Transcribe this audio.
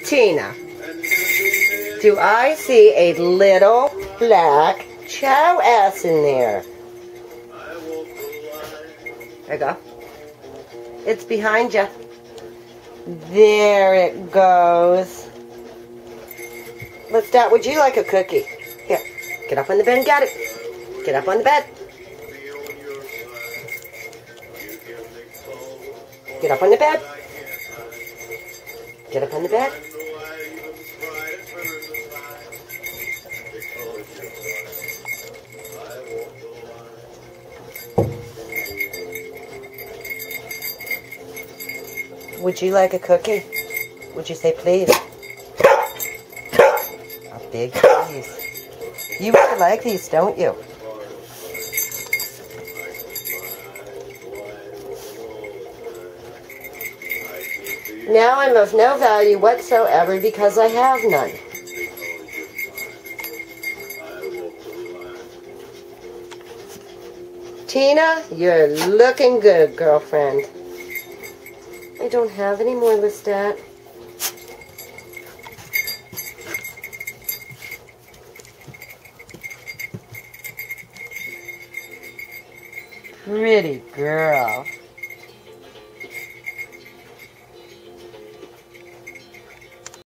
Tina, do I see a little black chow ass in there? There you go. It's behind you. There it goes. Lestat, would you like a cookie? Here, get up on the bed and get it. Get up on the bed. Get up on the bed. Get up on the bed. Would you like a cookie? Would you say please? A big please. You really like these, don't you? Now I'm of no value whatsoever because I have none. Tina, you're looking good, girlfriend. I don't have any more, Lestat. Pretty girl.